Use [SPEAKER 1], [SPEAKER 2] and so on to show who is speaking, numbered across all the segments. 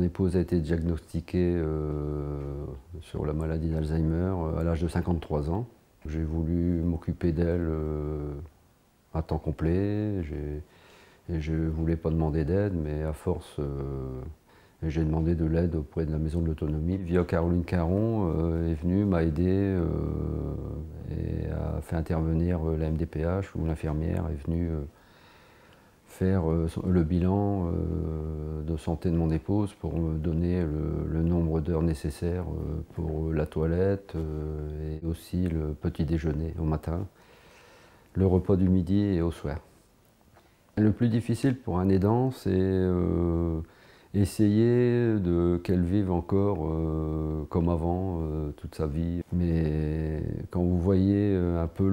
[SPEAKER 1] épouse a été diagnostiquée sur la maladie d'Alzheimer à l'âge de 53 ans. J'ai voulu m'occuper d'elle à temps complet et je ne voulais pas demander d'aide, mais à force, j'ai demandé de l'aide auprès de la Maison de l'Autonomie. Via Caroline Caron est venue, m'a aidé et a fait intervenir la MDPH où l'infirmière est venue faire le bilan de santé de mon épouse pour me donner le nombre d'heures nécessaires pour la toilette et aussi le petit déjeuner au matin, le repas du midi et au soir. Le plus difficile pour un aidant, c'est essayer qu'elle vive encore comme avant toute sa vie. Mais quand vous voyez un peu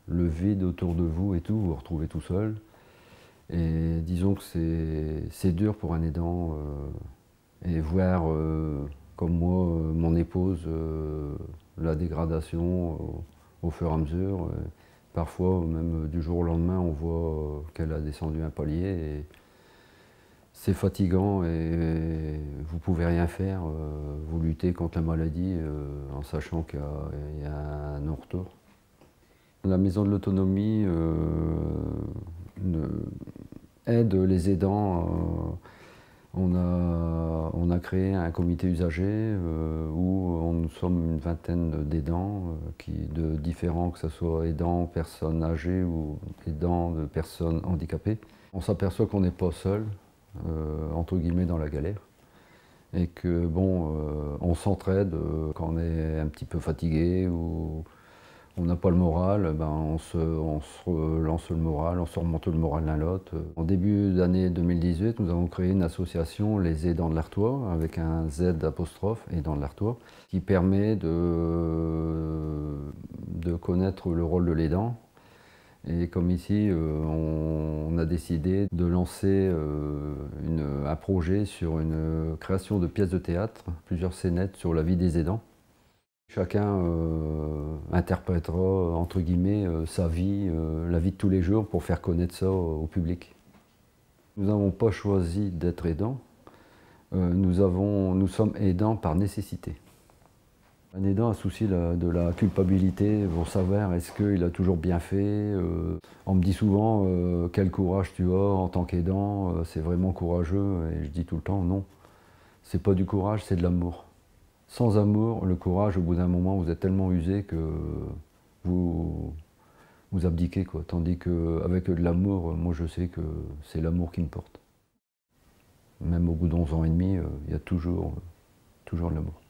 [SPEAKER 1] le vide autour de vous et tout, vous vous retrouvez tout seul. Et disons que c'est dur pour un aidant et voir, comme moi, mon épouse, la dégradation au fur et à mesure. Parfois, même du jour au lendemain, on voit qu'elle a descendu un palier. Et c'est fatigant et vous ne pouvez rien faire. Vous luttez contre la maladie en sachant qu'il y a un non-retour. La Maison de l'Autonomie aide les aidants. On a créé un comité usagé où nous sommes une vingtaine d'aidants, différents, que ce soit aidants, personnes âgées ou aidants de personnes handicapées. On s'aperçoit qu'on n'est pas seul, entre guillemets, dans la galère. Et que bon, on s'entraide quand on est un petit peu fatigué ou on n'a pas le moral, ben on se relance le moral, on se remonte le moral l'un l'autre. En début d'année 2018, nous avons créé une association, les Aidants de l'Artois, avec un Z apostrophe, Aidants de l'Artois, qui permet de connaître le rôle de l'aidant. Et comme ici, on a décidé de lancer un projet sur une création de pièces de théâtre, plusieurs scénettes sur la vie des aidants. Chacun interprétera, entre guillemets, sa vie, la vie de tous les jours pour faire connaître ça au public. Nous n'avons pas choisi d'être aidants, nous sommes aidants par nécessité. Un aidant a souci de la culpabilité pour savoir est-ce qu'il a toujours bien fait. On me dit souvent quel courage tu as en tant qu'aidant, c'est vraiment courageux, et je dis tout le temps non. C'est pas du courage, c'est de l'amour. Sans amour, le courage, au bout d'un moment, vous êtes tellement usé que vous abdiquez, quoi. Tandis qu'avec de l'amour, moi je sais que c'est l'amour qui me porte. Même au bout d'11 ans et demi, il y a toujours de l'amour.